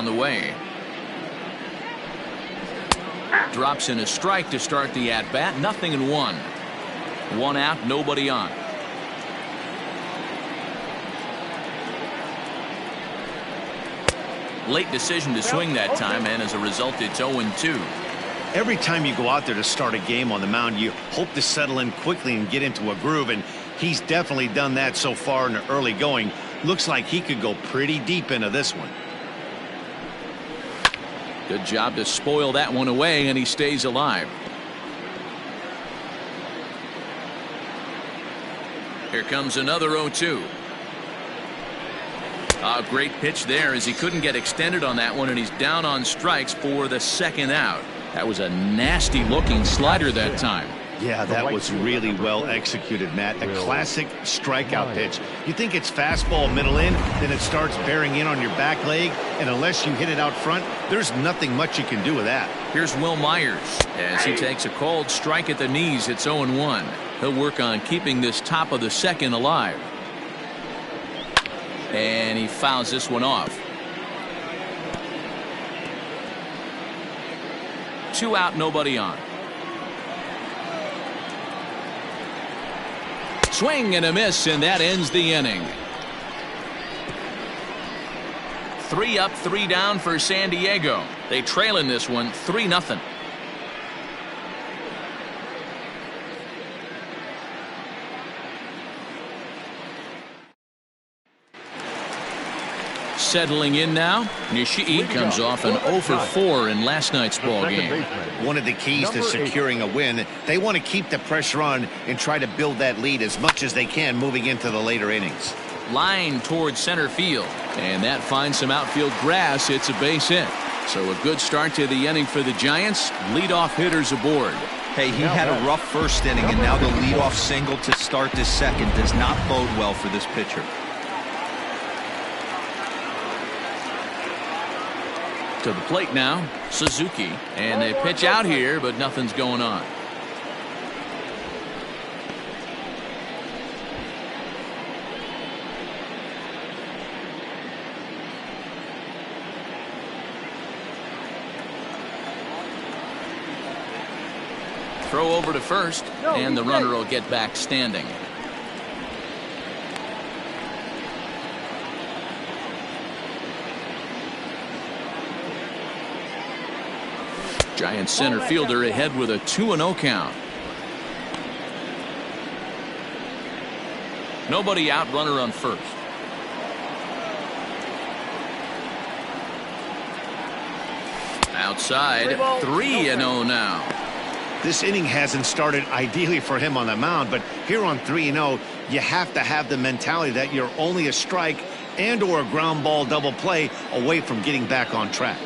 on the way. Drops in a strike to start the at-bat. 0-1. 1 out, nobody on. Late decision to swing that time, and as a result, it's 0-2. Every time you go out there to start a game on the mound, you hope to settle in quickly and get into a groove, and he's definitely done that so far in the early going. Looks like he could go pretty deep into this one. Good job to spoil that one away, and he stays alive. Here comes another 0-2. A great pitch there as he couldn't get extended on that one, and he's down on strikes for the second out. That was a nasty looking slider that time. Yeah, that was really well executed, Matt. A classic strikeout pitch. You think it's fastball middle in, then it starts bearing in on your back leg, and unless you hit it out front, there's nothing much you can do with that. Here's Will Myers as he takes a cold strike at the knees. It's 0-1. He'll work on keeping this top of the second alive. And he fouls this one off. 2 out, nobody on. Swing and a miss, and that ends the inning. 3 up, 3 down for San Diego. They trail in this one 3-0. Settling in now, Nishii comes off an 0-for-4 in last night's ball game. One of the keys to securing a win, they want to keep the pressure on and try to build that lead as much as they can moving into the later innings. Line towards center field, and that finds some outfield grass. It's a base hit. So a good start to the inning for the Giants. Leadoff hitters aboard. Hey, he had a rough first inning, and now the leadoff single to start this second does not bode well for this pitcher. To the plate now, Suzuki, and they pitch out here, but nothing's going on. Throw over to first, and the runner will get back standing. Giants center fielder ahead with a 2-0 count. Nobody out, runner on first. Outside, 3-0 now. This inning hasn't started ideally for him on the mound, but here on 3-0, you have to have the mentality that you're only a strike and or a ground ball double play away from getting back on track.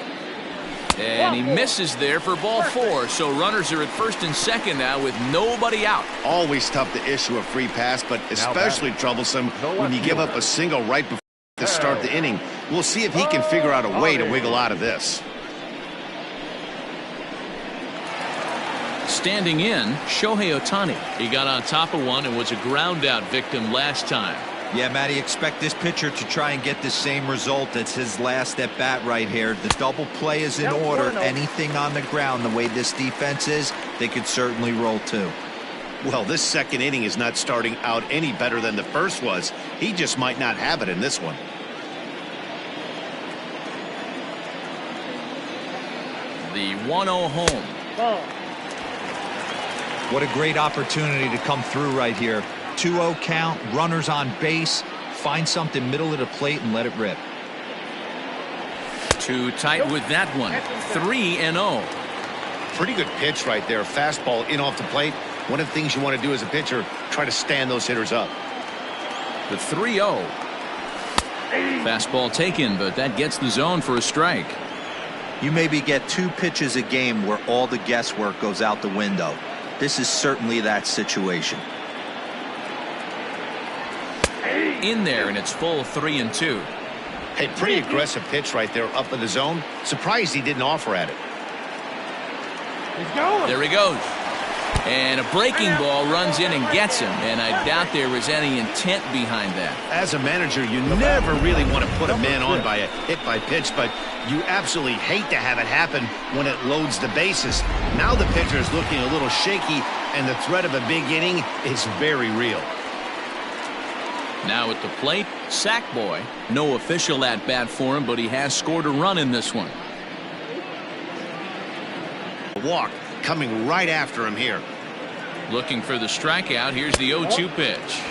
And he misses there for ball 4. So runners are at first and second now with nobody out. Always tough to issue a free pass, but especially troublesome when you give up a single right before to start the inning. We'll see if he can figure out a way to wiggle out of this. Standing in, Shohei Ohtani. He got on top of one and was a ground out victim last time. Yeah, Matty, expect this pitcher to try and get the same result. It's his last at bat right here. The double play is in order. Anything on the ground, the way this defense is, they could certainly roll too. Well, this second inning is not starting out any better than the first was. He just might not have it in this one. The 1-0 home. What a great opportunity to come through right here. 2-0 count, runners on base, find something middle of the plate and let it rip. Too tight with that one. 3-0. Pretty good pitch right there. Fastball in off the plate. One of the things you want to do as a pitcher, try to stand those hitters up. The 3-0. Fastball taken, but that gets the zone for a strike. You maybe get 2 pitches a game where all the guesswork goes out the window. This is certainly that situation. In there, and it's full 3-2. Hey, pretty aggressive pitch right there up in the zone. Surprised he didn't offer at it. There he goes. And a breaking ball runs in and gets him, and I doubt there was any intent behind that. As a manager, you never really want to put a man on by a hit-by-pitch, but you absolutely hate to have it happen when it loads the bases. Now the pitcher is looking a little shaky, and the threat of a big inning is very real. Now at the plate, Sack Boy. No official at-bat for him, but he has scored a run in this one. Walk coming right after him here. Looking for the strikeout. Here's the 0-2 pitch.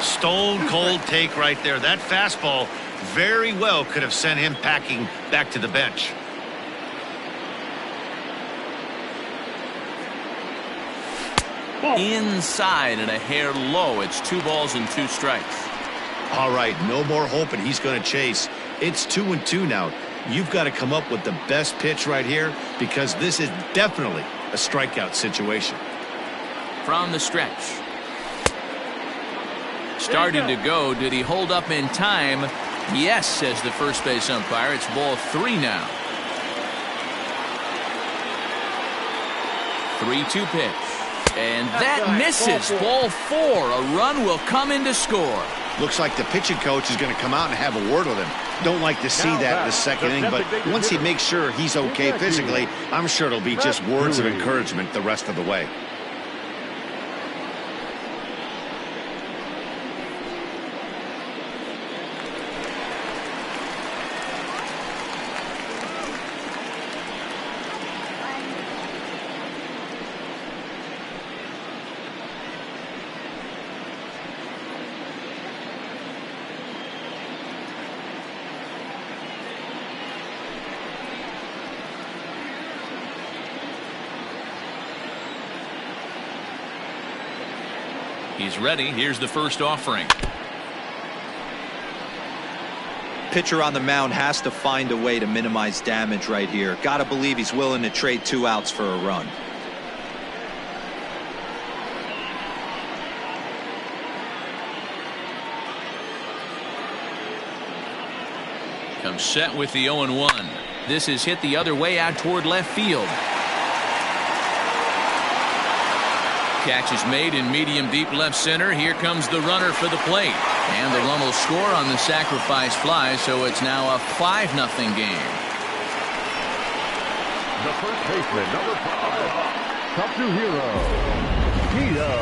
Stone cold take right there. That fastball very well could have sent him packing back to the bench. Inside and a hair low. It's 2 balls and 2 strikes. All right, no more hoping he's going to chase. It's 2-2 now. You've got to come up with the best pitch right here, because this is definitely a strikeout situation. From the stretch. Started to go. Did he hold up in time? Yes, says the first base umpire. It's ball 3 now. 3-2 pitch. And that misses. Ball 4. A run will come in to score. Looks like the pitching coach is going to come out and have a word with him. Don't like to see that in the second inning, but once he makes sure he's okay physically, I'm sure it'll be just words of encouragement the rest of the way. He's ready. Here's the first offering. Pitcher on the mound has to find a way to minimize damage right here. Got to believe he's willing to trade 2 outs for a run. Comes set with the 0-1. This is hit the other way out toward left field. Catch is made in medium deep left center. Here comes the runner for the plate. And the run will score on the sacrifice fly, so it's now a 5-0 game. The first baseman, number 5, Katsuhiro.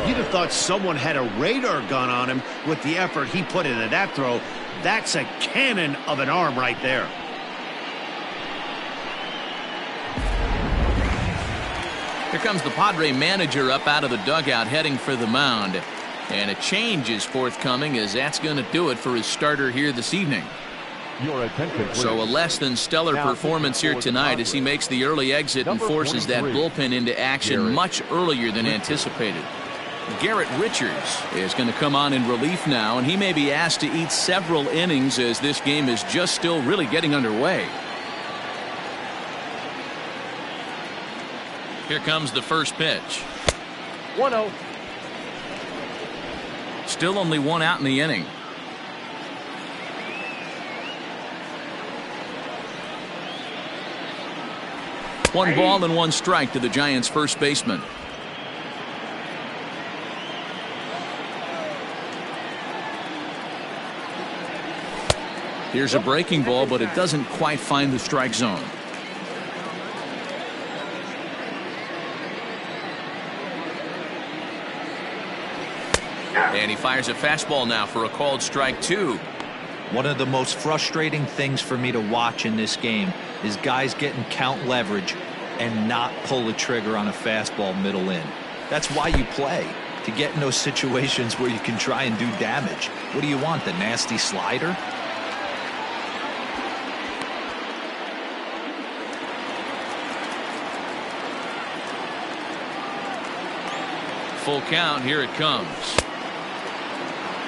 You'd have thought someone had a radar gun on him with the effort he put into that throw. That's a cannon of an arm right there. Here comes the Padre manager up out of the dugout heading for the mound. And a change is forthcoming, as that's going to do it for his starter here this evening. Your attention, please. So a less than stellar performance here tonight as he makes the early exit and forces that bullpen into action much earlier than anticipated. Garrett Richards is going to come on in relief now, and he may be asked to eat several innings as this game is just still really getting underway. Here comes the first pitch. 1-0. Still only 1 out in the inning. One ball and 1 strike to the Giants' first baseman. Here's a breaking ball, but it doesn't quite find the strike zone. And he fires a fastball now for a called strike 2. One of the most frustrating things for me to watch in this game is guys getting count leverage and not pull the trigger on a fastball middle in. That's why you play, to get in those situations where you can try and do damage. What do you want, the nasty slider? Full count. Here it comes.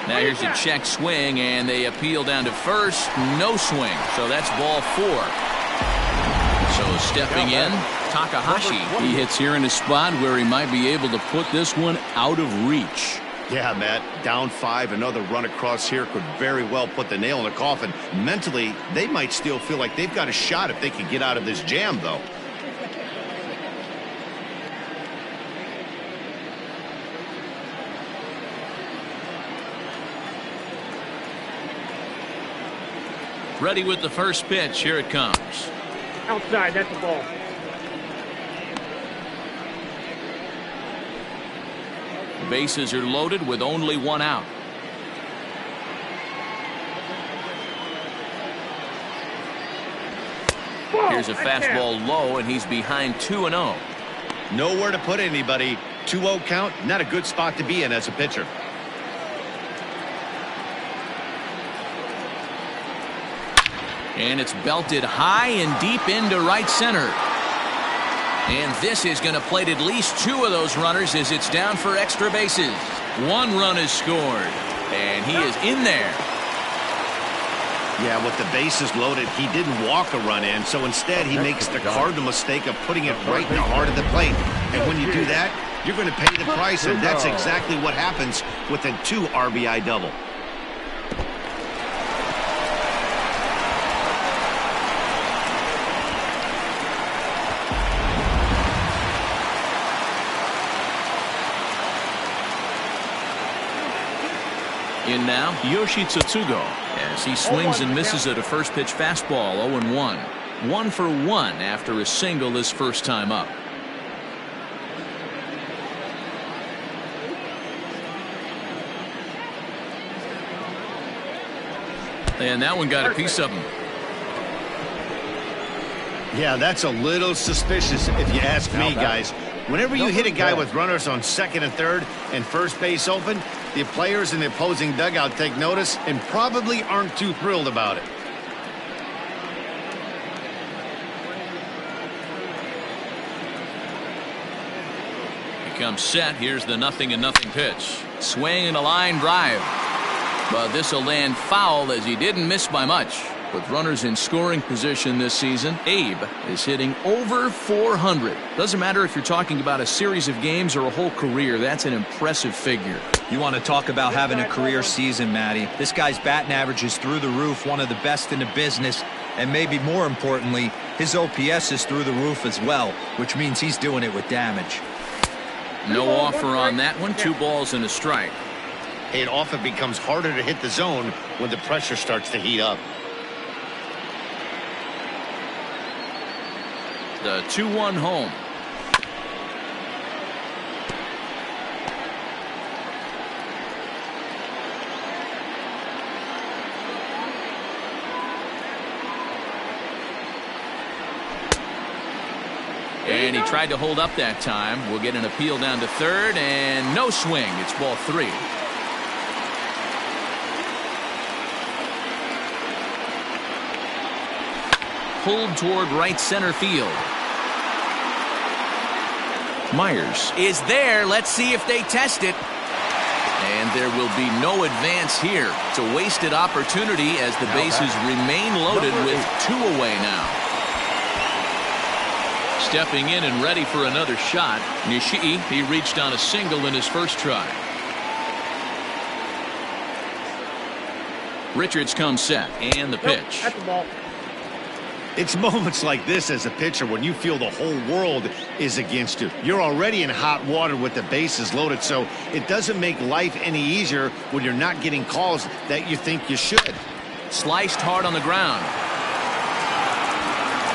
Now here's a check swing, and they appeal down to first. No swing, so that's ball 4. So stepping in, Takahashi. He hits here in a spot where he might be able to put this one out of reach. Yeah, Matt, down 5, another run across here could very well put the nail in the coffin. Mentally, they might still feel like they've got a shot if they can get out of this jam, though. Ready with the first pitch. Here it comes. Outside, that's the ball. Bases are loaded with only one out. Here's a fastball low, and he's behind 2-0. Nowhere to put anybody. 2-0 count, not a good spot to be in as a pitcher. And it's belted high and deep into right center. And this is going to plate at least 2 of those runners as it's down for extra bases. 1 run is scored, and he is in there. Yeah, with the bases loaded, he didn't walk a run in, so instead he makes the cardinal mistake of putting it right in the heart of the plate. And when you do that, you're going to pay the price, and that's exactly what happens with a 2 RBI double. In now, Yoshi Tsutsugo, as he swings and misses at a first pitch fastball. 0-1. 1 for 1 after a single his first time up. And that one got a piece of him. Yeah, that's a little suspicious if you ask me, guys. Whenever you hit a guy with runners on second and third and first base open, the players in the opposing dugout take notice and probably aren't too thrilled about it. He comes set. Here's the 0-0 pitch. Swing and a line drive. But this will land foul as he didn't miss by much. With runners in scoring position this season, Abe is hitting over 400. Doesn't matter if you're talking about a series of games or a whole career. That's an impressive figure. You want to talk about having a career season, Matty. This guy's batting average is through the roof, one of the best in the business. And maybe more importantly, his OPS is through the roof as well, which means he's doing it with damage. No offer on that one. 2 balls and a strike. It often becomes harder to hit the zone when the pressure starts to heat up. The 2-1 home. And he tried to hold up that time. We'll get an appeal down to third, and no swing. It's ball 3. Pulled toward right center field. Myers is there. Let's see if they test it. And there will be no advance here. It's a wasted opportunity as the bases remain loaded with 2 away now. Stepping in and ready for another shot, Nishii. He reached on a single in his first try. Richards comes set, and the pitch. That's the ball. It's moments like this as a pitcher when you feel the whole world is against you. You're already in hot water with the bases loaded, so it doesn't make life any easier when you're not getting calls that you think you should. Sliced hard on the ground.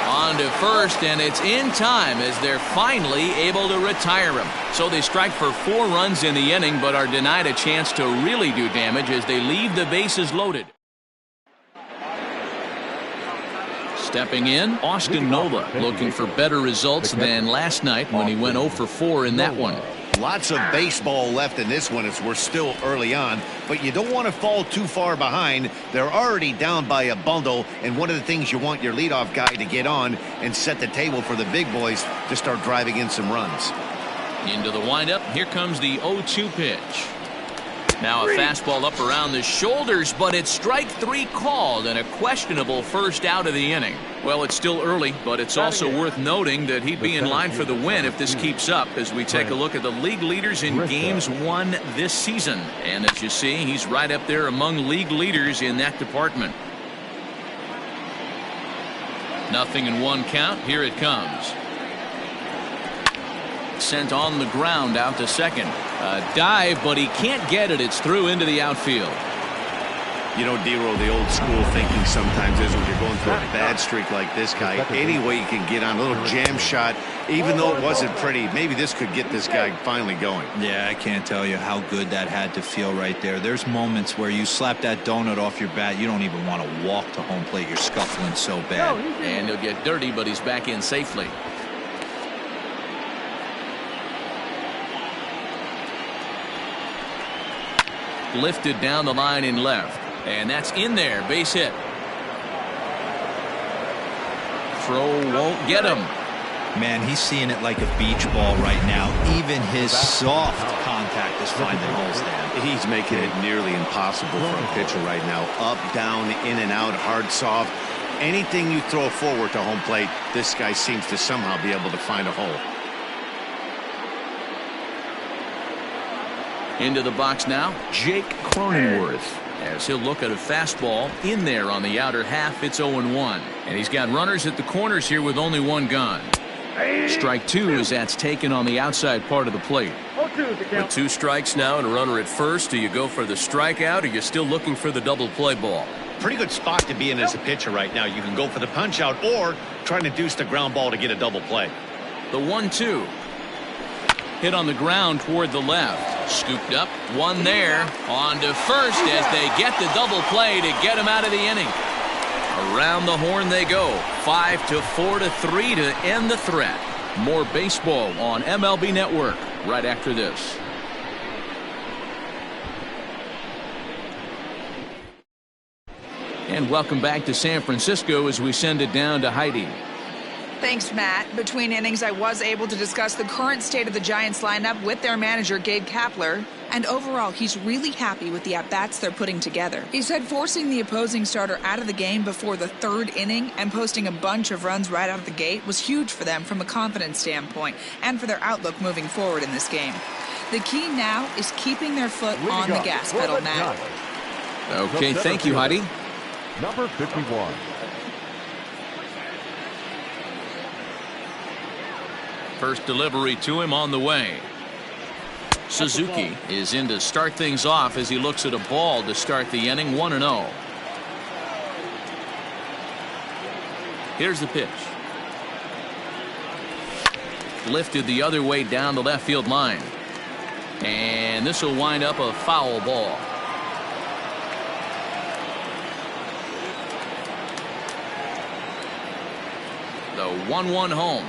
On to first, and it's in time as they're finally able to retire him. So they strike for 4 runs in the inning, but are denied a chance to really do damage as they leave the bases loaded. Stepping in, Austin Nola, looking for better results than last night when he went 0 for 4 in that one. Lots of baseball left in this one as we're still early on, but you don't want to fall too far behind. They're already down by a bundle, and one of the things you want your leadoff guy to get on and set the table for the big boys to start driving in some runs. Into the windup, here comes the 0-2 pitch. Now a fastball up around the shoulders, but it's strike 3 called and a questionable first out of the inning. Well, it's still early, but it's also worth noting that he'd be in line for the win if this keeps up as we take a look at the league leaders in games won this season. And as you see, he's right up there among league leaders in that department. 0-1 count. Here it comes. Sent on the ground out to second. A dive, but he can't get it. It's through into the outfield. You know, D-Roll, the old school thinking sometimes is when you're going through a bad streak like this guy, any way you can get on a little jam shot, even though it wasn't pretty, maybe this could get this guy finally going. Yeah, I can't tell you how good that had to feel right there. There's moments where you slap that donut off your bat, you don't even want to walk to home plate. You're scuffling so bad. And he'll get dirty, but he's back in safely. Lifted down the line in left. And that's in there. Base hit. Throw won't get him. Man, he's seeing it like a beach ball right now. Even his soft contact is finding holes there. He's making it nearly impossible for a pitcher right now. Up, down, in and out, hard, soft. Anything you throw forward to home plate, this guy seems to somehow be able to find a hole. Into the box now, Jake Cronenworth. As he'll look at a fastball in there on the outer half. It's 0-1. And he's got runners at the corners here with only one gun. Strike two as that's taken on the outside part of the plate. With 2 strikes now and a runner at first, do you go for the strikeout or you're still looking for the double play ball? Pretty good spot to be in as a pitcher right now. You can go for the punch out or trying to deuce the ground ball to get a double play. The 1-2. Hit on the ground toward the left. Scooped up, one there, on to first as they get the double play to get him out of the inning. Around the horn they go. 5-4-3 to end the threat. More baseball on MLB Network right after this. And welcome back to San Francisco as we send it down to Heidi. Thanks, Matt. Between innings, I was able to discuss the current state of the Giants lineup with their manager, Gabe Kapler. And overall, he's really happy with the at-bats they're putting together. He said forcing the opposing starter out of the game before the 3rd inning and posting a bunch of runs right out of the gate was huge for them from a confidence standpoint and for their outlook moving forward in this game. The key now is keeping their foot on the gas pedal, Matt. Okay, thank you, Heidi. Number 51. First delivery to him on the way. Suzuki is in to start things off as he looks at a ball to start the inning. 1-0. Here's the pitch. Lifted the other way down the left field line. And this will wind up a foul ball. The 1-1 home.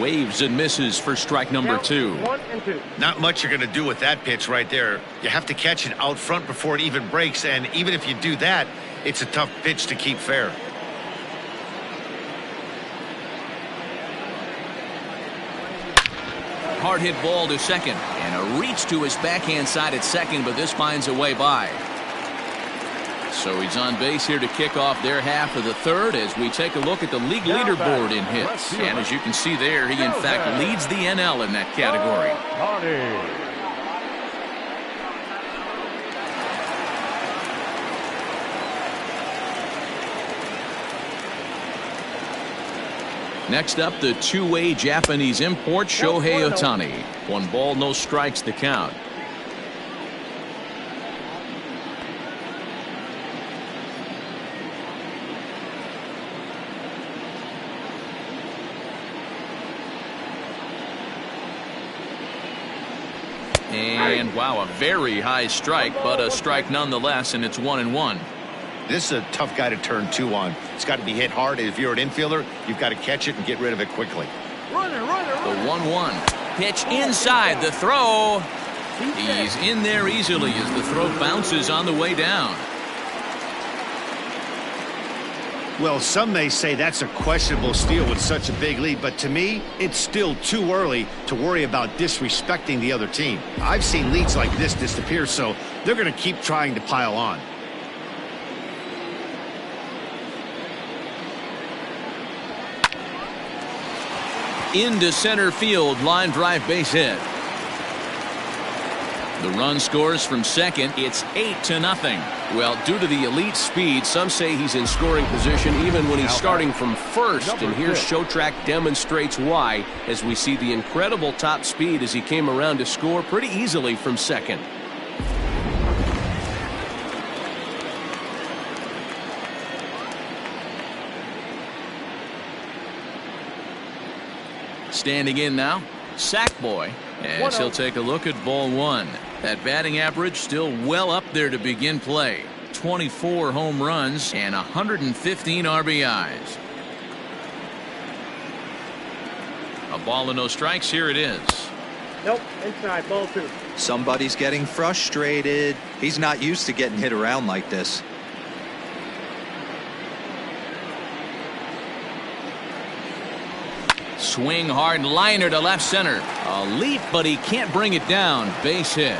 Waves and misses for strike number 2. 1 and 2. Not much you're going to do with that pitch right there. You have to catch it out front before it even breaks, and even if you do that, it's a tough pitch to keep fair. Hard hit ball to second, and a reach to his backhand side at second, but this finds a way by. So he's on base here to kick off their half of the 3rd as we take a look at the league leaderboard in hits. And as you can see there, he in fact leads the NL in that category. Next up, the two-way Japanese import, Shohei Ohtani. 1 ball, no strikes to count. And wow, a very high strike, but a strike nonetheless, and it's 1-1. This is a tough guy to turn 2 on. It's got to be hit hard. If you're an infielder, you've got to catch it and get rid of it quickly. The 1-1 pitch inside the throw. He's in there easily as the throw bounces on the way down. Well, some may say that's a questionable steal with such a big lead, but to me, it's still too early to worry about disrespecting the other team. I've seen leads like this disappear, so they're going to keep trying to pile on. Into center field, line drive base hit. The run scores from second. It's 8-0. Well, due to the elite speed, some say he's in scoring position even when he's starting from first. And here's Showtrack demonstrates why as we see the incredible top speed as he came around to score pretty easily from second. Standing in now, sack boy, and he'll take a look at ball one. That batting average still well up there to begin play. 24 home runs and 115 RBIs. A ball and no strikes. Here it is. Nope, inside, ball two. Somebody's getting frustrated. He's not used to getting hit around like this. Swing hard liner to left center. A leap, but he can't bring it down. Base hit.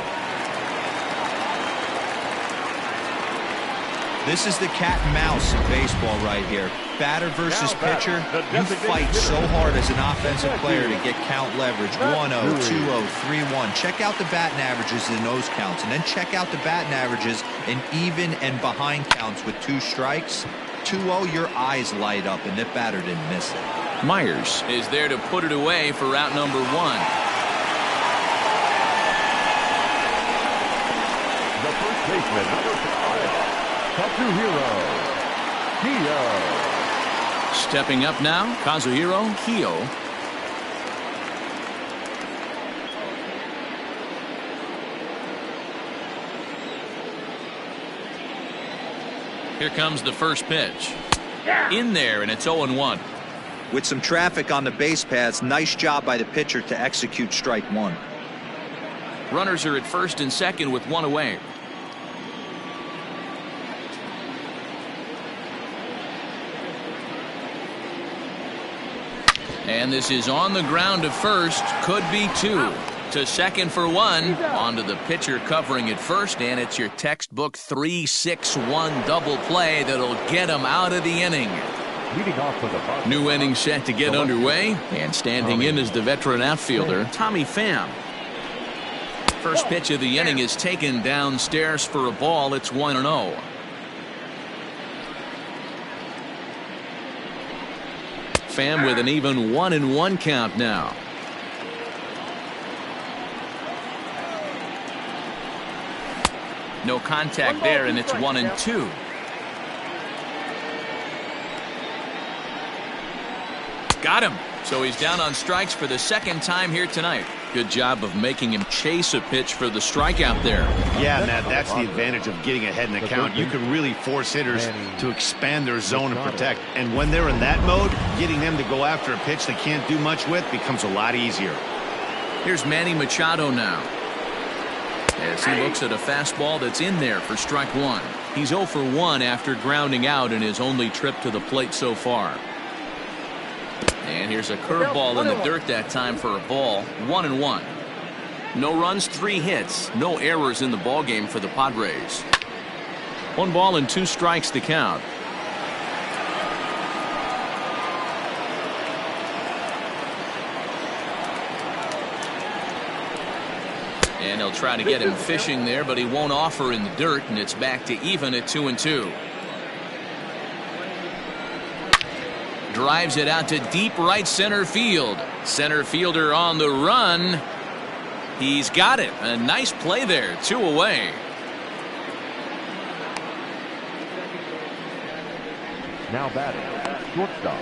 This is the cat and mouse in baseball right here. Batter versus pitcher. You fight so hard as an offensive player to get count leverage. 1-0, 2-0, 3-1. Check out the batting averages in those counts, and then check out the batting averages in even and behind counts with 2 strikes. 2-0, your eyes light up, and that batter didn't miss it. Myers is there to put it away for out number 1. The first baseman, number 5, Kazuhiro Kyo. Stepping up now, Kazuhiro Kyo. Here comes the first pitch. In there, and it's 0-1. With some traffic on the base paths, nice job by the pitcher to execute strike one. Runners are at first and second with 1 away. And this is on the ground to first. Could be 2. To second for 1. Onto the pitcher covering at first, and it's your textbook 3-6-1 double play that'll get him out of the inning. New inning set to get underway, and standing in is the veteran outfielder Tommy Pham. First pitch of the inning is taken downstairs for a ball. It's 1-0. Pham with an even 1-1 count now. No contact there, and it's 1-2. Got him. So he's down on strikes for the second time here tonight. Good job of making him chase a pitch for the strikeout there. Yeah, Matt, that's the advantage of getting ahead in the count. You can really force hitters to expand their zone and protect. And when they're in that mode, getting them to go after a pitch they can't do much with becomes a lot easier. Here's Manny Machado now, as he looks at a fastball that's in there for strike 1. He's 0 for 1 after grounding out in his only trip to the plate so far. And here's a curveball in the dirt that time for a ball. 1-1. No runs, 3 hits. No errors in the ballgame for the Padres. 1 ball and 2 strikes to count. And they'll try to get him fishing there, but he won't offer in the dirt, and it's back to even at 2-2. Drives it out to deep right center field. Center fielder on the run. He's got it. A nice play there. 2 away. Now batting, shortstop,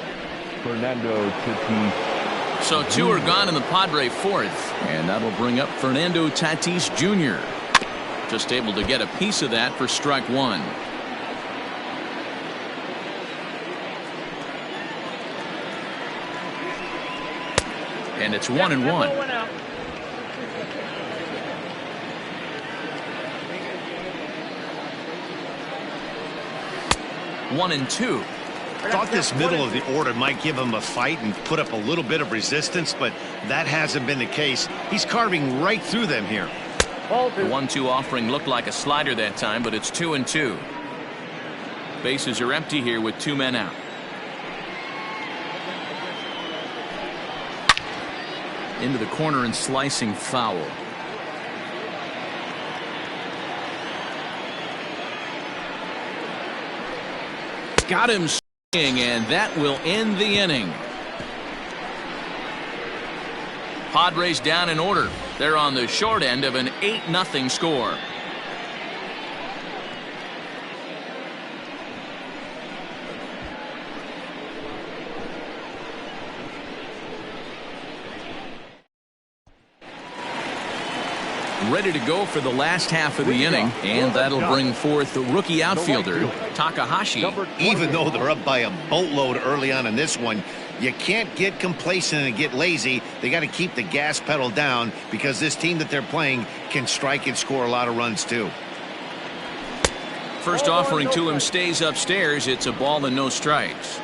Fernando Tatis. So 2 are gone in the Padre 4th. And that'll bring up Fernando Tatis Jr. Just able to get a piece of that for strike 1. And it's 1-1. 1-2. Thought this middle of the order might give him a fight and put up a little bit of resistance, but that hasn't been the case. He's carving right through them here. The 1-2 offering looked like a slider that time, but it's 2-2. Bases are empty here with 2 men out. Into the corner and slicing foul. Got him swinging, and that will end the inning. Padres down in order. They're on the short end of an 8-0 score. ready to go for the last half of the inning, and that'll bring forth the rookie outfielder, Takahashi. Even though they're up by a boatload early on in this one, you can't get complacent and get lazy. They got to keep the gas pedal down because this team that they're playing can strike and score a lot of runs too. First offering to him stays upstairs. It's a ball and no strikes.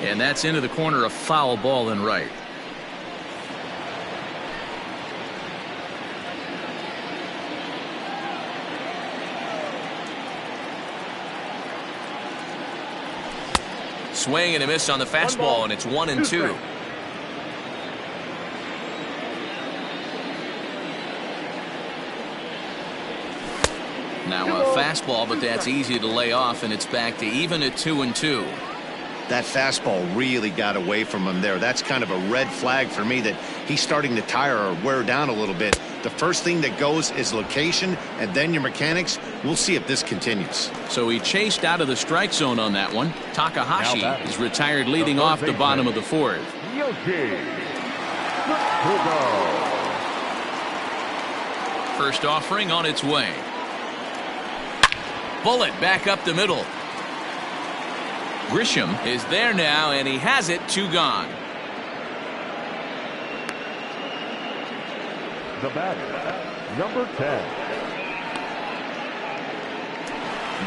And that's into the corner, a foul ball and right. Swing and a miss on the fastball, and it's 1-2. Now a fastball, but that's easy to lay off, and it's back to even at 2-2. That fastball really got away from him there. That's kind of a red flag for me that he's starting to tire or wear down a little bit. The first thing that goes is location and then your mechanics. We'll see if this continues. So he chased out of the strike zone on that one. Takahashi is retired leading off the bottom of the fourth. First offering on its way. Bullet back up the middle. Grisham is there now, and he has it. 2 gone. The batter, number 10.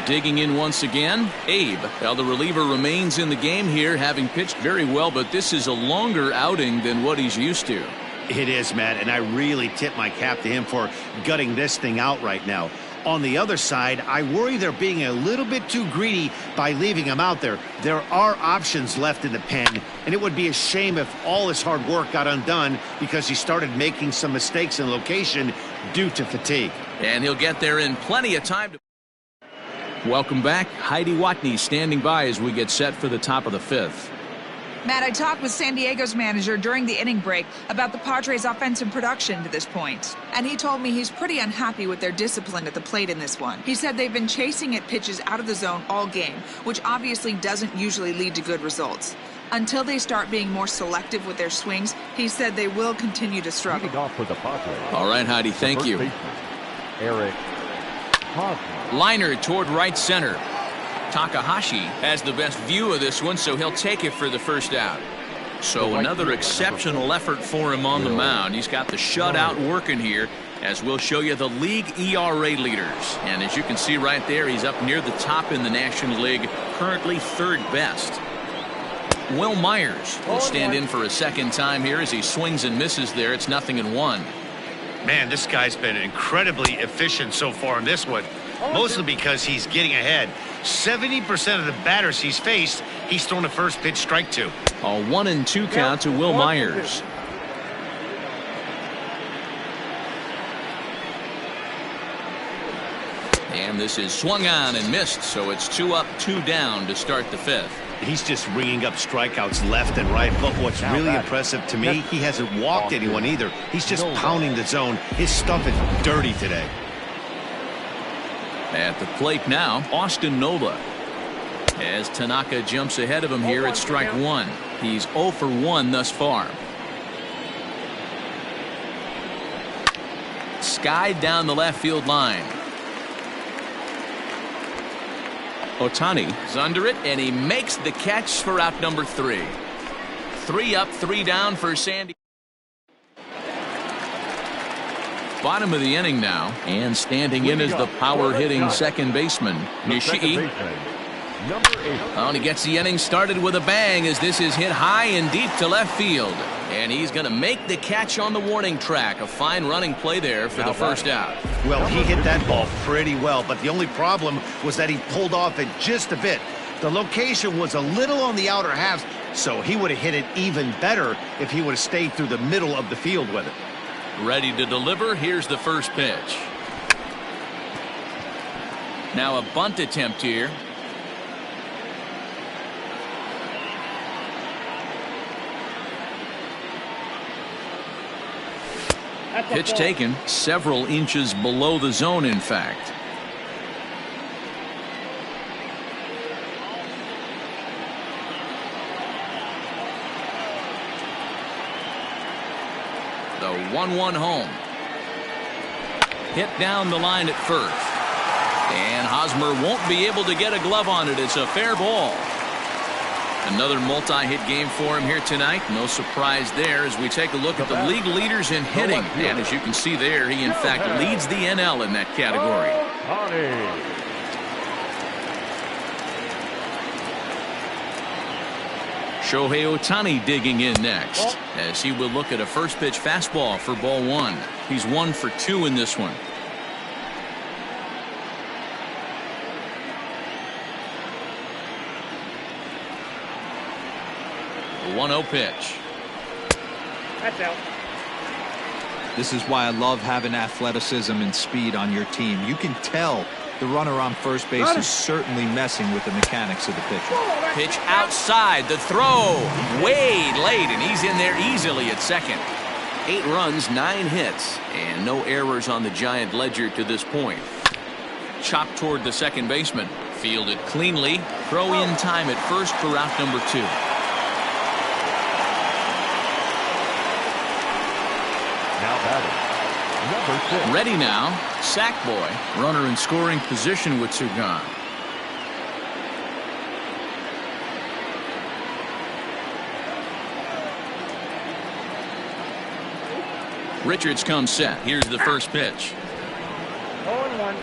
Digging in once again, Abe. Well, the reliever remains in the game here, having pitched very well, but this is a longer outing than what he's used to. It is, Matt, and I really tip my cap to him for gutting this thing out right now. On the other side, I worry they're being a little bit too greedy by leaving him out there. There are options left in the pen, and it would be a shame if all his hard work got undone because he started making some mistakes in location due to fatigue. And he'll get there in plenty of time. Welcome back. Heidi Watney standing by as we get set for the top of the 5th. Matt, I talked with San Diego's manager during the inning break about the Padres' offensive production to this point, and he told me he's pretty unhappy with their discipline at the plate in this one. He said they've been chasing at pitches out of the zone all game, which obviously doesn't usually lead to good results. Until they start being more selective with their swings, he said they will continue to struggle. All right, Heidi, thank you. Eric Liner toward right center. Takahashi has the best view of this one, so he'll take it for the first out. So another exceptional effort for him on the mound. He's got the shutout working here, as we'll show you the league ERA leaders. And as you can see right there, he's up near the top in the National League, currently 3rd best. Will Myers will stand in for a second time here as he swings and misses there. It's 0-1. Man, this guy's been incredibly efficient so far in this one, mostly because he's getting ahead. 70% of the batters he's faced, he's thrown a first pitch strike to. A 1-2 count to Will Myers. And this is swung on and missed, so it's 2 up, 2 down to start the 5th. He's just ringing up strikeouts left and right, but what's really impressive to me, he hasn't walked anyone either. He's just pounding the zone. His stuff is dirty today. At the plate now, Austin Nola. As Tanaka jumps ahead of him here at strike 1. He's 0 for 1 thus far. Skied down the left field line. Ohtani is under it, and he makes the catch for out number 3. 3 up, 3 down for Sandy. Bottom of the inning now, and standing in is the power-hitting second baseman, Nishii. And he gets the inning started with a bang as this is hit high and deep to left field. And he's going to make the catch on the warning track. A fine running play there for the first out. Well, he hit that ball pretty well, but the only problem was that he pulled off it just a bit. The location was a little on the outer half, so he would have hit it even better if he would have stayed through the middle of the field with it. Ready to deliver. Here's the first pitch. Now a bunt attempt here. Pitch taken several inches below the zone, in fact. The 1-1 home. Hit down the line at first. And Hosmer won't be able to get a glove on it. It's a fair ball. Another multi-hit game for him here tonight. No surprise there as we take a look at the league leaders in hitting. And as you can see there, he in fact leads the NL in that category. Shohei Ohtani digging in next as he will look at a first pitch fastball for ball one. He's 1 for 2 in this one. The 1-0 pitch. That's out. This is why I love having athleticism and speed on your team. You can tell the runner on first base is certainly messing with the mechanics of the pitcher. Pitch outside. The throw way late, and he's in there easily at second. 8 runs, 9 hits, and no errors on the Giant ledger to this point. Chopped toward the second baseman. Fielded cleanly. Throw in time at first for out number 2. Now batting, number 6. Ready now. Sack boy. Runner in scoring position with 2 gone. Richards comes set. Here's the first pitch. 0-1.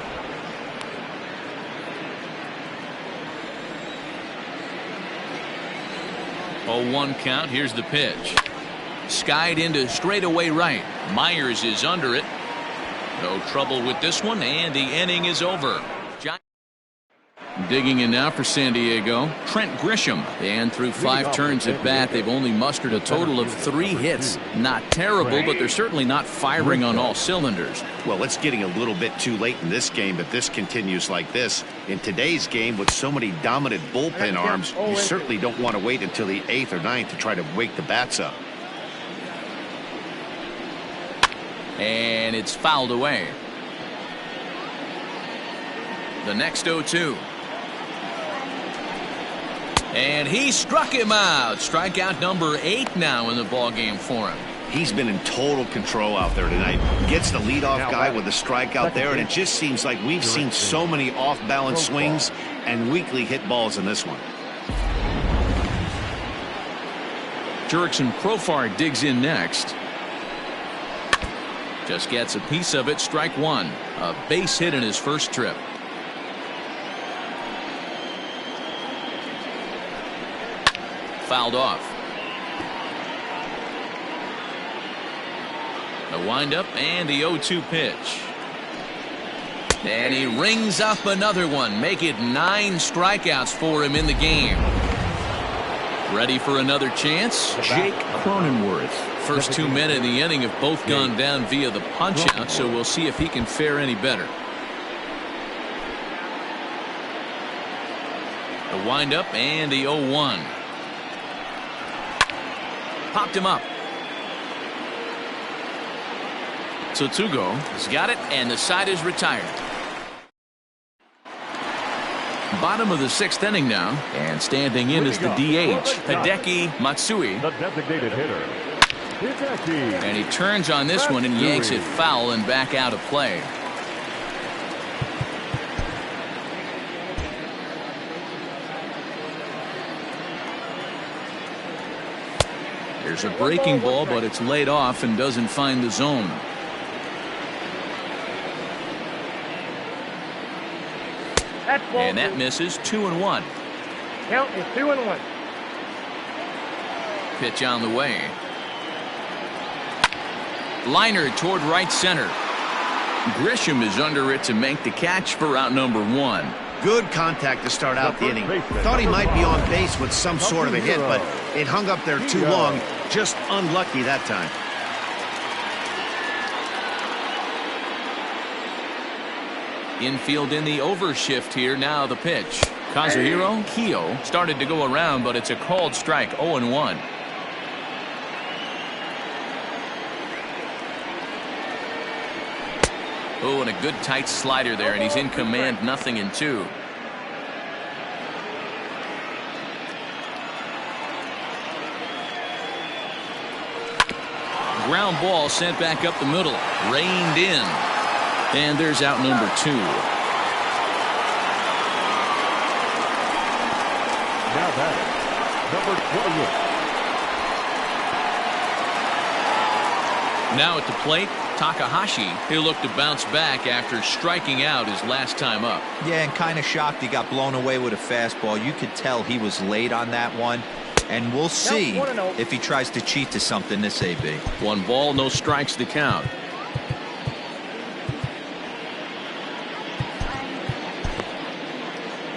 Oh, 1 count. Here's the pitch. Skied into straightaway right. Myers is under it. No trouble with this one, and the inning is over. Digging in now for San Diego, Trent Grisham. And through 5 turns at bat, they've only mustered a total of 3 hits. Not terrible, but they're certainly not firing on all cylinders. Well, it's getting a little bit too late in this game if this continues like this. In today's game, with so many dominant bullpen arms, you certainly don't want to wait until the 8th or 9th to try to wake the bats up. And it's fouled away. The next 0-2. And he struck him out. Strikeout number 8 now in the ballgame for him. He's been in total control out there tonight. Gets the leadoff guy with a strikeout there, and it just seems like we've seen so many off-balance swings and weakly hit balls in this one. Jurickson Profar digs in next. Just gets a piece of it. Strike 1. A base hit in his first trip. Fouled off. The windup and the 0-2 pitch. And he rings up another one. Make it 9 strikeouts for him in the game. Ready for another chance? Jake Cronenworth. First 2 men in the inning have both gone down via the punch-out, so we'll see if he can fare any better. The windup and the 0-1. Popped him up. So Tugo has got it, and the side is retired. Bottom of the 6th inning now, and standing in is the DH, Hideki Matsui. The designated hitter, Hideki. And he turns on this one and yanks it foul and back out of play. There's a breaking ball, but it's laid off and doesn't find the zone. And that misses. 2-1. Count is 2-1. Pitch on the way. Liner toward right center. Grisham is under it to make the catch for out number 1. Good contact to start out the inning. Thought he might be on base with some sort of a hit, but it hung up there too long. Just unlucky that time. Infield in the overshift here. Now the pitch. Kazuhiro Kyo started to go around, but it's a called strike. 0-1. Oh, and a good tight slider there, and he's in command. 0-2. ground ball sent back up the middle. Reined in. And there's out number 2. Now batting, number 28. Now at the plate, Takahashi. He'll look to bounce back after striking out his last time up. Yeah, and kind of shocked he got blown away with a fastball. You could tell he was late on that one. And we'll see if he tries to cheat to something this AB. 1 ball, no strikes to count.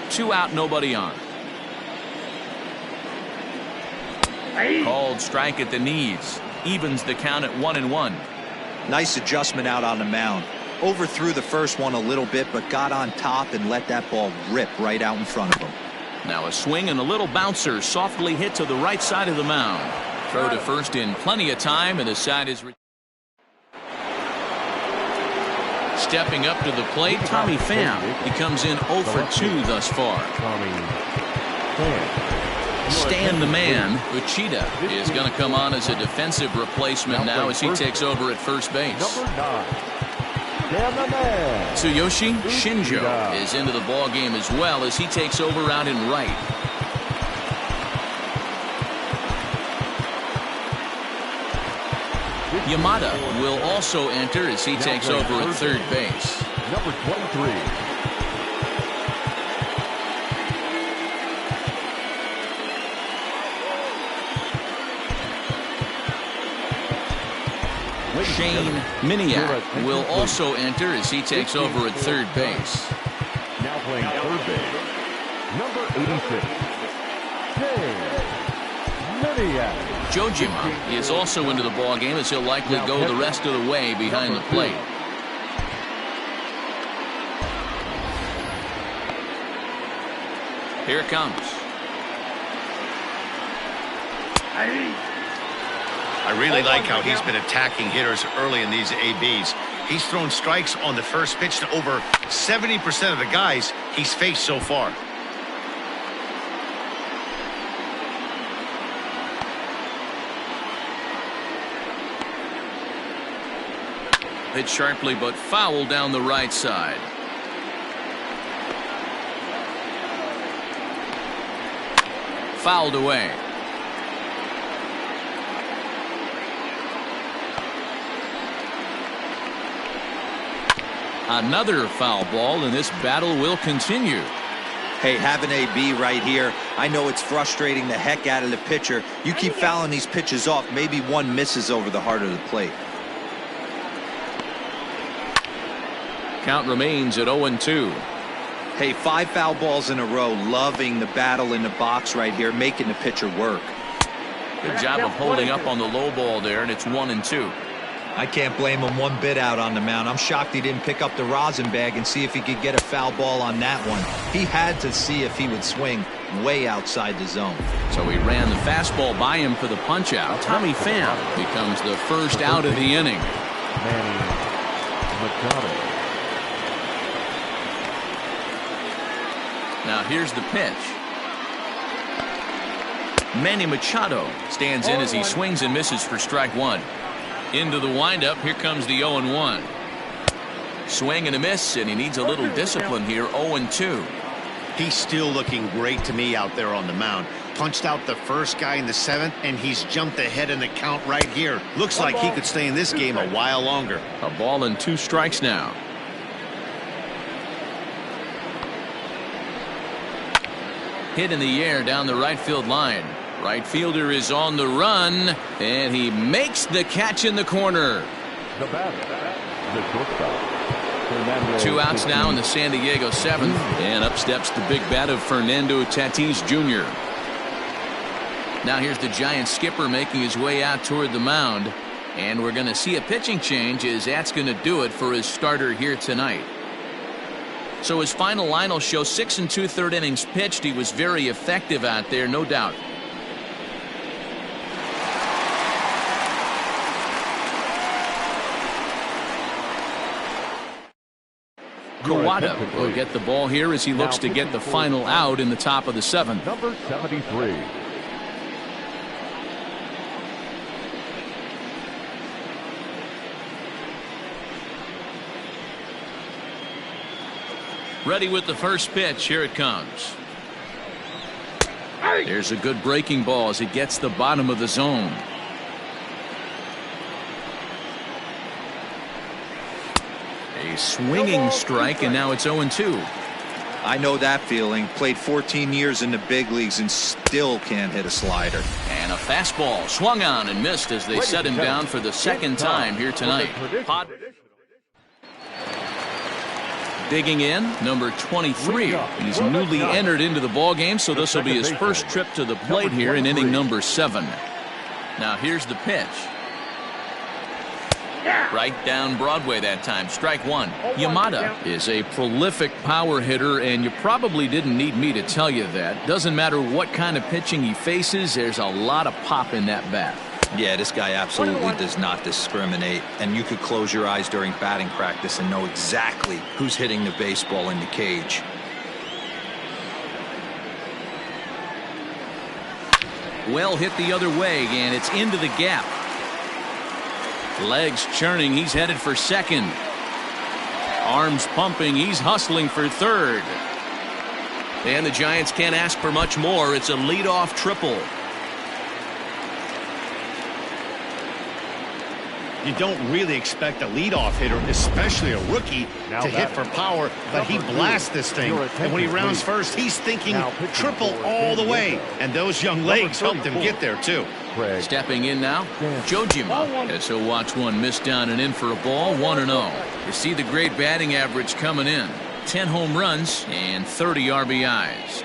Two out, nobody on. Called strike at the knees. Evens the count at 1-1. Nice adjustment out on the mound. Overthrew the first one a little bit, but got on top and let that ball rip right out in front of him. Now a swing and a little bouncer softly hit to the right side of the mound. Throw to first in plenty of time, and the side is stepping up to the plate. Tommy Pham. He comes in 0 for 2 thus far. Stan the Man, Uchida, is going to come on as a defensive replacement now as he takes over at first base. Tsuyoshi Shinjo is into the ball game as well as he takes over out in right. Yamada will also enter as he takes over at third base. Number 23. Shane Miniak will also enter as he takes over at third base. Now playing third base, number 86. Miniak. Jojima is also into the ball game as he'll likely go the rest of the way behind the plate. Here it comes. I really like how he's been attacking hitters early in these ABs. He's thrown strikes on the first pitch to over 70% of the guys he's faced so far. Hit sharply but foul down the right side. Fouled away. Another foul ball, and this battle will continue. Hey, have an AB right here. I know it's frustrating the heck out of the pitcher. You keep fouling these pitches off, maybe one misses over the heart of the plate. Count remains at 0-2. Hey, 5 foul balls in a row. Loving the battle in the box right here, making the pitcher work. Good job of holding up on the low ball there, and it's 1-2. I can't blame him one bit out on the mound. I'm shocked he didn't pick up the rosin bag and see if he could get a foul ball on that one. He had to see if he would swing way outside the zone. So he ran the fastball by him for the punch out. Tommy Pham becomes the first out of the inning. Now here's the pitch. Manny Machado stands in as he swings and misses for strike 1. Into the windup, here comes the 0-1. Swing and a miss, and he needs a little discipline here. 0-2. He's still looking great to me out there on the mound. Punched out the first guy in the 7th, and he's jumped ahead in the count right here. Looks like he could stay in this game a while longer. A ball and 2 strikes now. Hit in the air down the right field line. Right fielder is on the run, and he makes the catch in the corner. The batter, the shortstop. 2 outs now in the San Diego 7th, and up steps the big bat of Fernando Tatis Jr. Now here's the Giants skipper making his way out toward the mound, and we're going to see a pitching change as that's going to do it for his starter here tonight. So his final line will show 6 2/3 innings pitched. He was very effective out there, no doubt. Kawada will get the ball here as he looks to get the final out in the top of the 7th. Number 73. Ready with the first pitch. Here it comes. There's a good breaking ball as it gets the bottom of the zone. A swinging strike, and now it's 0-2. I know that feeling. Played 14 years in the big leagues and still can't hit a slider. And a fastball swung on and missed as they set him down for the second time here tonight. Digging in, number 23. He's newly entered into the ballgame, so this will be his first trip to the plate here in inning number 7. Now here's the pitch. Right down Broadway that time. Strike one. Yamada is a prolific power hitter, and you probably didn't need me to tell you that. Doesn't matter what kind of pitching he faces, there's a lot of pop in that bat. Yeah, this guy absolutely does not discriminate, and you could close your eyes during batting practice and know exactly who's hitting the baseball in the cage. Well hit the other way, and it's into the gap. Legs churning, he's headed for second. Arms pumping, he's hustling for third. And the Giants can't ask for much more. It's a leadoff triple. You don't really expect a leadoff hitter, especially a rookie, to hit for power, but he blasts this thing. And when he rounds first, he's thinking triple all the way. And those young legs helped him get there, too. Stepping in now, Jojima, as he'll watch one miss down and in for a ball, 1-0. You see the great batting average coming in. 10 home runs and 30 RBIs.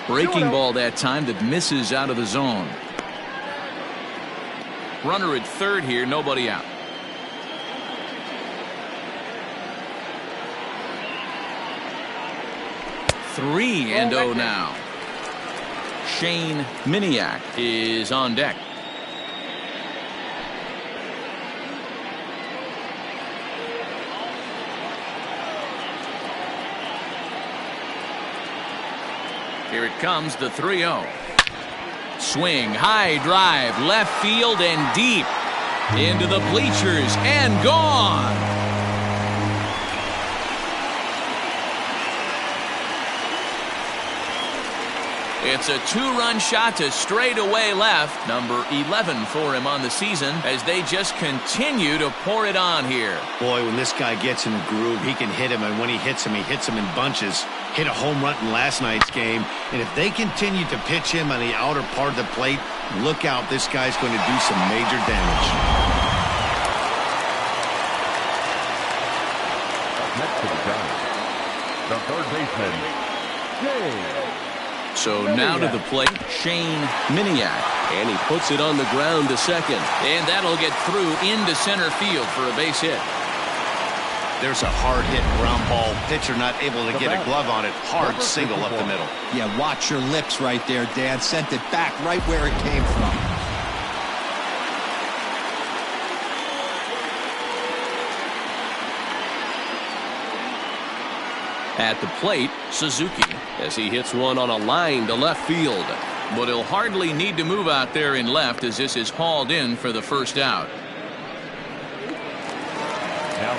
Breaking ball that time that misses out of the zone. Runner at third here, nobody out. Three and 0 now. Shane Miniak is on deck. Here it comes, the 3-0. Swing, high drive, left field and deep. Into the bleachers and gone. It's a 2-run shot to straightaway left. Number 11 for him on the season as they just continue to pour it on here. Boy, when this guy gets in a groove, he can hit him, and when he hits him in bunches. Hit a home run in last night's game, and if they continue to pitch him on the outer part of the plate, look out, this guy's going to do some major damage. Next to the Giants, the third baseman, So now to the plate, Shane Miniak. And he puts it on the ground to second. And that'll get through into center field for a base hit. There's a hard-hit ground ball. Pitcher not able to get a glove on it. Hard single up the middle. Yeah, watch your lips right there, Dan. Sent it back right where it came from. At the plate, Suzuki, as he hits one on a line to left field. But he'll hardly need to move out there in left as this is hauled in for the first out.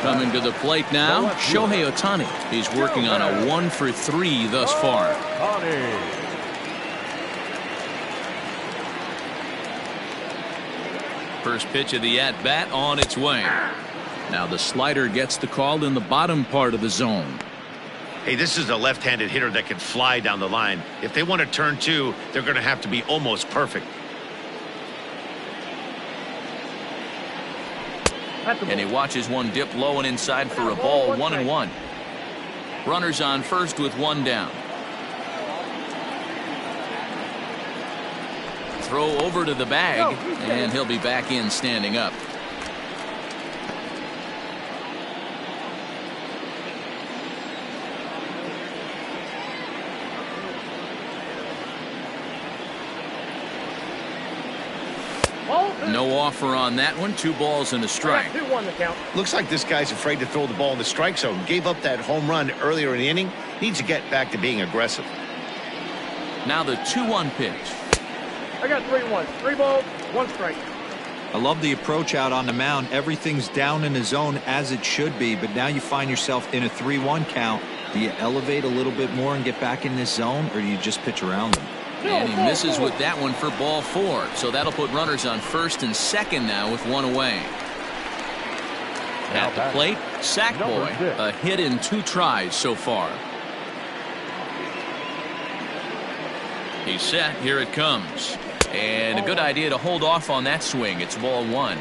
Coming to the plate now, Shohei Ohtani. He's working on a 1-for-3 thus far. First pitch of the at-bat on its way. Now the slider gets the call in the bottom part of the zone. Hey, this is a left-handed hitter that can fly down the line. If they want to turn two, they're going to have to be almost perfect. And he watches one dip low and inside for a ball, 1-1. Runners on first with one down. Throw over to the bag, and he'll be back in standing up. No offer on that one. 2 balls and a strike. Looks like this guy's afraid to throw the ball in the strike zone. Gave up that home run earlier in the inning. Needs to get back to being aggressive. Now the 2-1 pitch. I got 3-1. 3 balls, 1 strike. I love the approach out on the mound. Everything's down in the zone as it should be, but now you find yourself in a 3-1 count. Do you elevate a little bit more and get back in this zone, or do you just pitch around them? And he misses with that one for ball 4. So that'll put runners on first and second now with 1 away. At the plate, Sackboy, a hit in 2 tries so far. He's set. Here it comes. And a good idea to hold off on that swing. It's ball 1.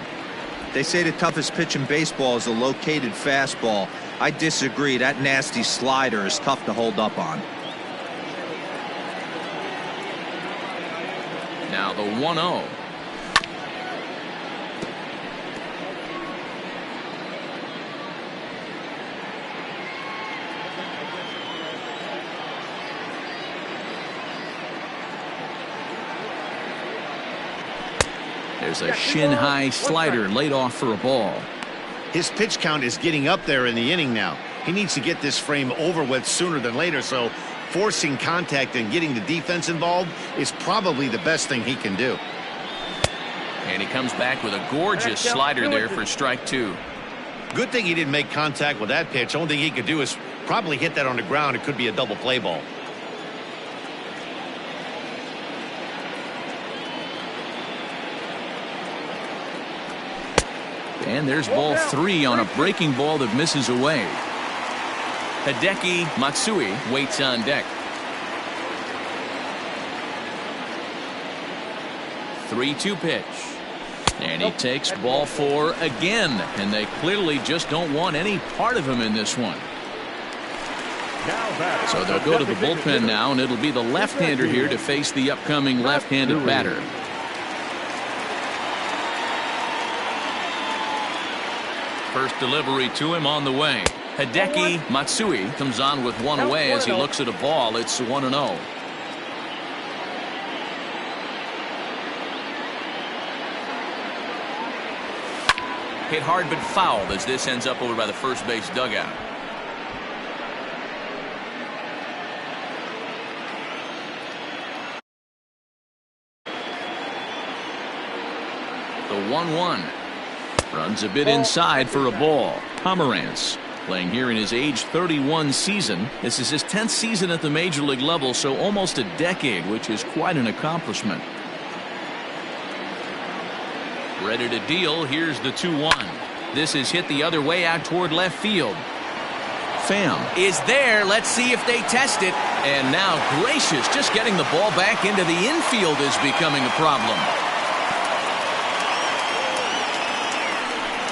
They say the toughest pitch in baseball is a located fastball. I disagree. That nasty slider is tough to hold up on. Now the 1-0. There's a shin-high slider laid off for a ball. His pitch count is getting up there in the inning now. He needs to get this frame over with sooner than later, so forcing contact and getting the defense involved is probably the best thing he can do. And he comes back with a gorgeous slider there for strike 2. Good thing he didn't make contact with that pitch. Only thing he could do is probably hit that on the ground. It could be a double play ball. And there's ball 3 on a breaking ball that misses away. Hideki Matsui waits on deck. 3-2 pitch. And he takes ball 4 again. And they clearly just don't want any part of him in this one. So they'll go to the bullpen now, and it'll be the left-hander here to face the upcoming left-handed batter. First delivery to him on the way. Hideki Matsui comes on with 1 away as he looks at a ball. It's 1-0. Hit hard but fouled as this ends up over by the first base dugout. The 1-1. Runs a bit inside for a ball. Pomerantz playing here in his age 31 season. This is his 10th season at the major league level, so almost a decade, which is quite an accomplishment. Ready to deal. Here's the 2-1. This is hit the other way out toward left field. Pham is there. Let's see if they test it. And now Gracious, just getting the ball back into the infield is becoming a problem.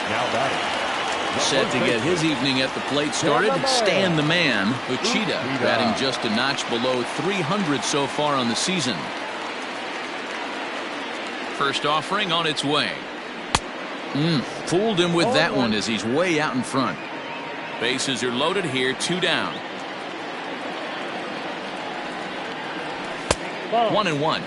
Now batting. Set to get his evening at the plate started. Stan the Man, Uchida, batting just a notch below 300 so far on the season. First offering on its way. Fooled him with that one as he's way out in front. Bases are loaded here, 2 down. 1-1.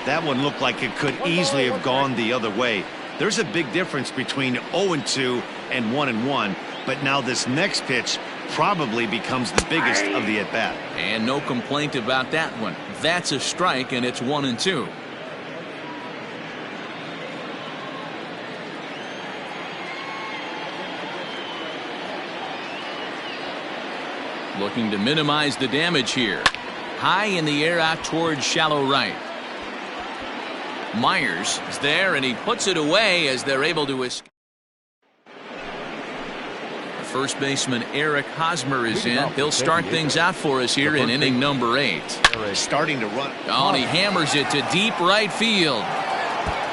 That one looked like it could easily have gone the other way. There's a big difference between 0-2 and 1-1, but now this next pitch probably becomes the biggest of the at-bat. And no complaint about that one. That's a strike, and it's 1-2. Looking to minimize the damage here. High in the air out towards shallow right. Myers is there, and he puts it away as they're able to escape. First baseman Eric Hosmer is in. He'll start things out for us here in inning number 8. Starting to run. Oh, and he hammers it to deep right field.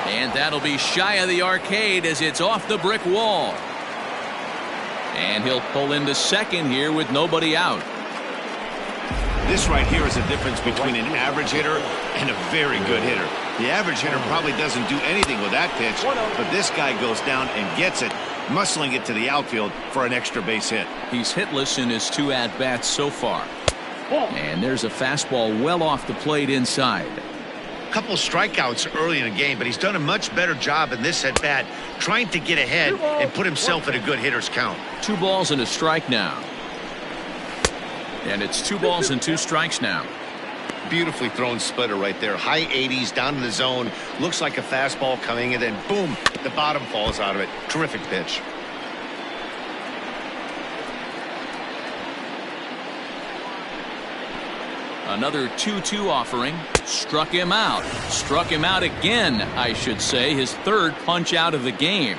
And that'll be shy of the arcade as it's off the brick wall. And he'll pull into second here with nobody out. This right here is the difference between an average hitter and a very good hitter. The average hitter probably doesn't do anything with that pitch, but this guy goes down and gets it, muscling it to the outfield for an extra base hit. He's hitless in his 2 at-bats so far. And there's a fastball well off the plate inside. A couple strikeouts early in the game, but he's done a much better job in this at-bat trying to get ahead and put himself in a good hitter's count. 2 balls and a strike now. And it's 2 balls and 2 strikes now. Beautifully thrown splitter right there. High 80s down in the zone. Looks like a fastball coming, and then boom, the bottom falls out of it. Terrific pitch. Another 2-2 offering. Struck him out. Struck him out again, I should say. His third punch out of the game.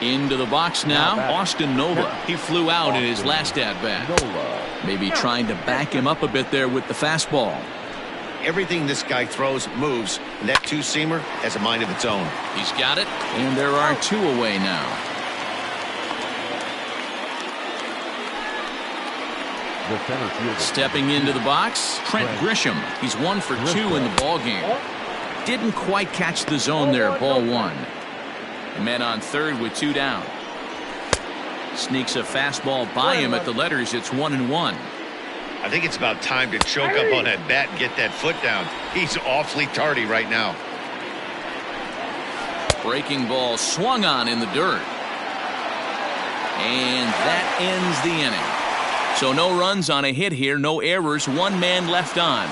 Into the box now, Austin Nola. He flew out in his last at-bat. Maybe trying to back him up a bit there with the fastball. Everything this guy throws moves, and that two-seamer has a mind of its own. He's got it, and there are 2 away now. Stepping into the box, Trent Grisham. He's 1 for 2 in the ball game. Didn't quite catch the zone there. Ball 1. Men on third with 2 down. Sneaks a fastball by him at the letters. It's 1-1. I think it's about time to choke up on that bat and get that foot down. He's awfully tardy right now. Breaking ball swung on in the dirt. And that ends the inning. So no runs on a hit here, no errors, 1 man left on.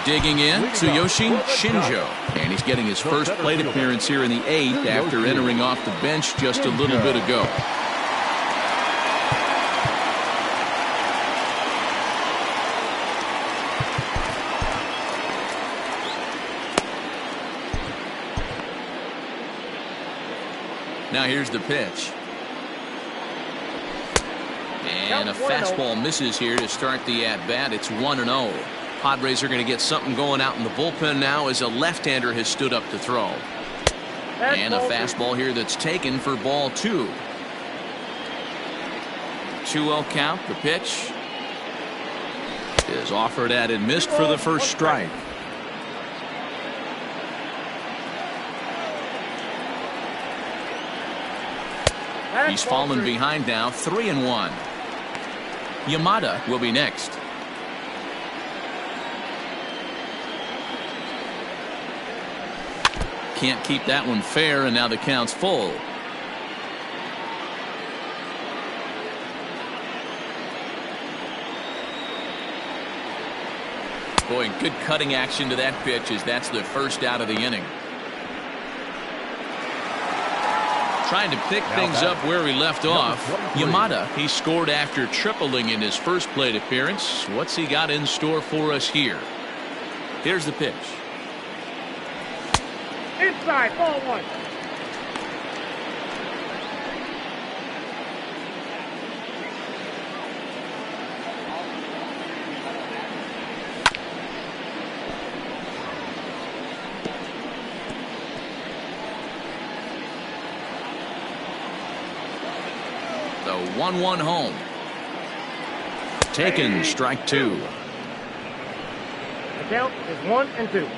Digging in, Tsuyoshi Shinjo. And he's getting his first plate appearance here in the 8th after entering off the bench just a little bit ago. Now here's the pitch. And a fastball misses here to start the at-bat. It's 1-0. Padres are going to get something going out in the bullpen now as a left-hander has stood up to throw. And a fastball here that's taken for ball 2. 2-0 count. The pitch is offered at and missed for the first strike. He's fallen behind now, 3-1. Yamada will be next. Can't keep that one fair, and now the count's full. Boy, good cutting action to that pitch as that's the first out of the inning. Trying to pick things up where he left off. Yamada, he scored after tripling in his first plate appearance. What's he got in store for us here? Here's the pitch. Inside, ball 1. The 1-1 home. Taken, strike 2. The count is 1-2.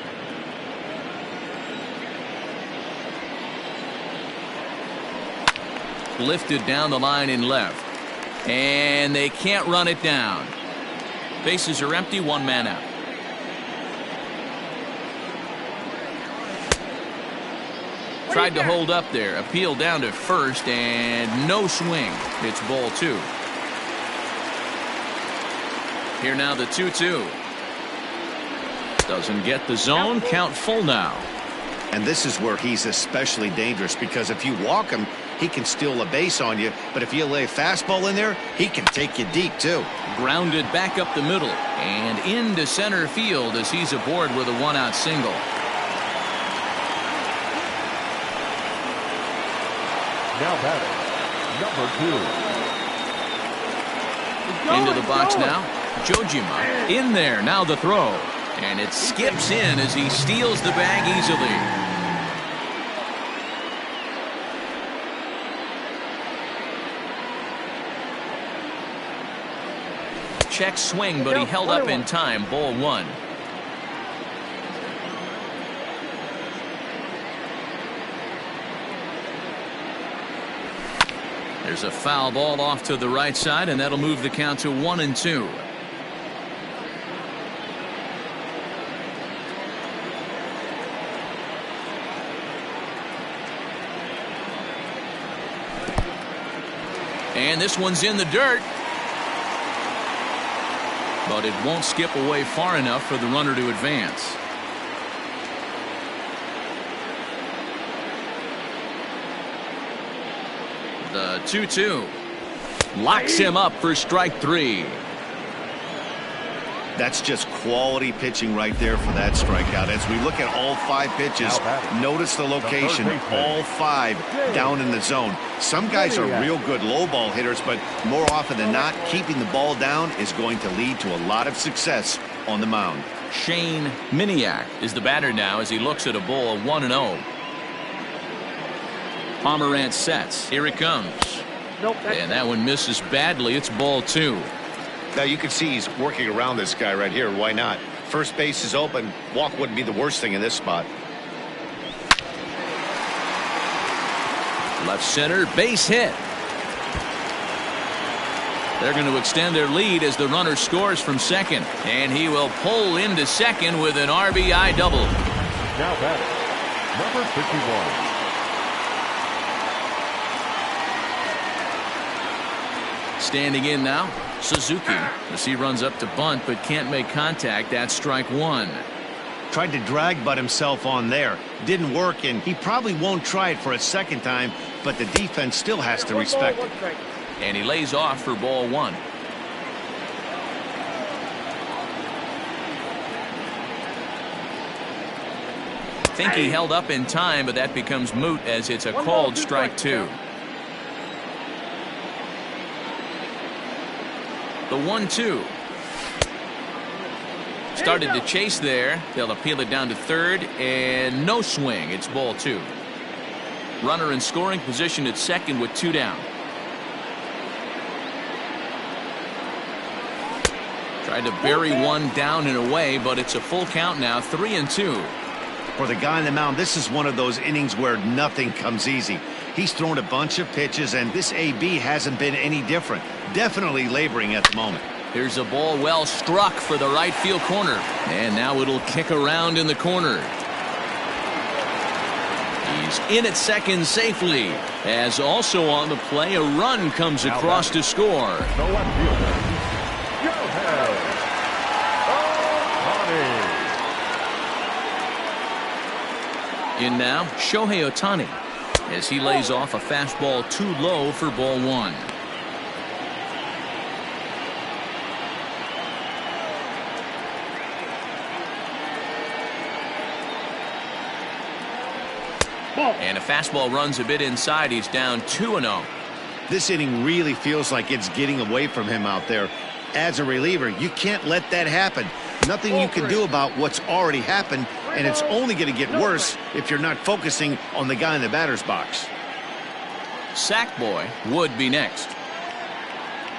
Lifted down the line in left. And they can't run it down. Bases are empty, 1 man out. Tried to hold up there. Appeal down to first and no swing. It's ball 2. Here now the 2-2. Doesn't get the zone. Count full now. And this is where he's especially dangerous, because if you walk him, he can steal a base on you. But if you lay a fastball in there, he can take you deep too. Grounded back up the middle and into center field as he's aboard with a 1-out single. Now batting, number 2. Into the box now. Jojima in there. Now the throw. And it skips in as he steals the bag easily. Check swing, but he held up in time. Ball 1. There's a foul ball off to the right side, and that'll move the count to 1-2. And this one's in the dirt. but it won't skip away far enough for the runner to advance. The 2-2 locks him up for strike 3. That's just quality pitching right there for that strikeout. As we look at all 5 pitches, notice the location, all 5 down in the zone. Some guys are real good low ball hitters, but more often than not, keeping the ball down is going to lead to a lot of success on the mound. Shane Miniak is the batter now as he looks at a ball 1-0. Pomerantz sets. Here it comes. And that one misses badly. It's ball 2. Now you can see he's working around this guy right here. Why not? First base is open. Walk wouldn't be the worst thing in this spot. Left center, base hit. They're going to extend their lead as the runner scores from second. And he will pull into second with an RBI double. Now batting, number 51. Standing in now, Suzuki, as he runs up to bunt but can't make contact. That's strike 1. Tried to drag butt himself on there. Didn't work, and he probably won't try it for a second time, but the defense still has to respect it. And he lays off for ball 1. Think he held up in time, but that becomes moot as it's a called strike 2. The 1-2. Started to chase there. They'll appeal it down to third, and no swing. It's ball 2. Runner in scoring position at second with 2 down. Tried to bury one down and away, but it's a full count now, 3-2. For the guy on the mound, this is one of those innings where nothing comes easy. He's thrown a bunch of pitches, and this AB hasn't been any different. Definitely laboring at the moment. Here's a ball well struck for the right field corner. And now it'll kick around in the corner. He's in at second safely. As also on the play, a run comes across to score. The left fielder, Shohei Ohtani. In now, Shohei Ohtani, as he lays off a fastball too low for ball 1. And a fastball runs a bit inside. He's down 2-0. This inning really feels like it's getting away from him out there. As a reliever, you can't let that happen. Nothing you can do about what's already happened, and it's only going to get worse if you're not focusing on the guy in the batter's box. Sackboy would be next.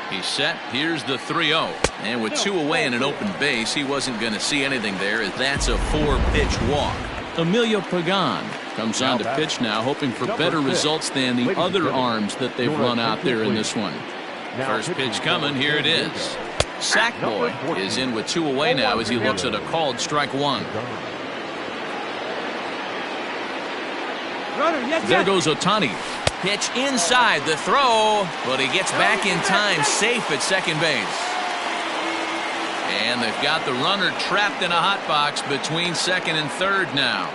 He's set. Here's the 3-0. And with 2 away and an open base, he wasn't going to see anything there, as that's a 4-pitch walk. Emilio Pagan comes on to pitch now, hoping for better results than the other arms that they've run out there in this one. First pitch coming. Here it is. Sackboy is in with 2 away now as he looks at a called strike 1. There goes Ohtani. Pitch inside, the throw, but he gets back in time, safe at second base. And they've got the runner trapped in a hot box between second and third now.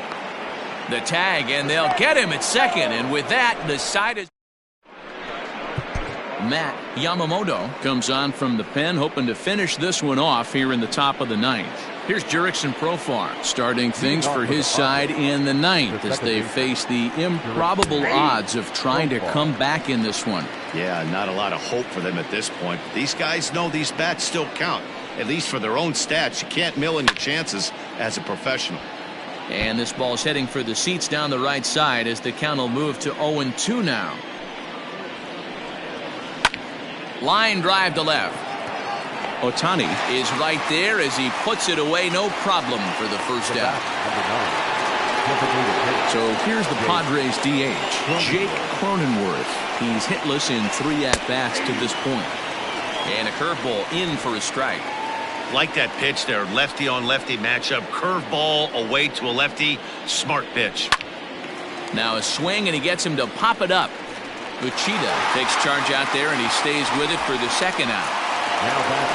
The tag, and they'll get him at second, and with that, the side is... Matt Yamamoto comes on from the pen, hoping to finish this one off here in the top of the 9th. Here's Jurickson Profar starting things for his side in the 9th as they face the improbable odds of trying to come back in this one. Yeah, not a lot of hope for them at this point. These guys know these bats still count, at least for their own stats. You can't mill in your chances as a professional. And this ball's heading for the seats down the right side as the count will move to 0-2 now. Line drive to left. Ohtani is right there as he puts it away, no problem for the first out. So here's the Padres DH, Jake Cronenworth. He's hitless in 3 at-bats to this point. And a curveball in for a strike. Like that pitch there, lefty on lefty matchup, curveball away to a lefty, smart pitch. Now a swing, and he gets him to pop it up. Uchida takes charge out there, and he stays with it for the second out. Now back,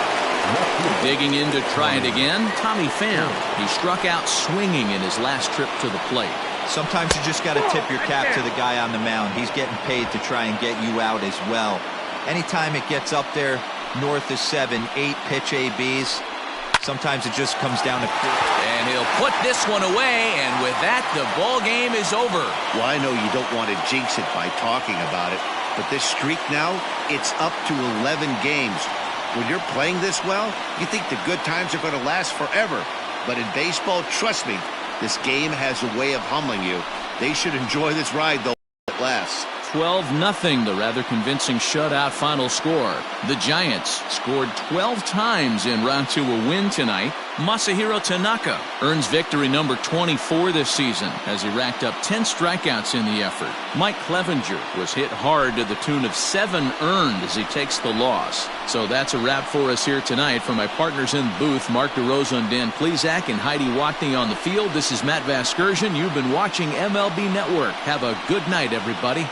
Digging in to try it again, Tommy Pham. He struck out swinging in his last trip to the plate. Sometimes you just got to tip your cap to the guy on the mound. He's getting paid to try and get you out as well. Anytime it gets up there north of 7, 8 pitch ABs, sometimes it just comes down to... And he'll put this one away, and with that, the ball game is over. Well, I know you don't want to jinx it by talking about it, but this streak now, it's up to 11 games. When you're playing this well, you think the good times are going to last forever. But in baseball, trust me, this game has a way of humbling you. They should enjoy this ride, though, at last. 12-0, the rather convincing shutout final score. The Giants scored 12 times en route to a win tonight. Masahiro Tanaka earns victory number 24 this season as he racked up 10 strikeouts in the effort. Mike Clevenger was hit hard to the tune of 7 earned as he takes the loss. So that's a wrap for us here tonight. For my partners in the booth, Mark DeRosa and Dan Plesac and Heidi Watney on the field, this is Matt Vasgersian. You've been watching MLB Network. Have a good night, everybody.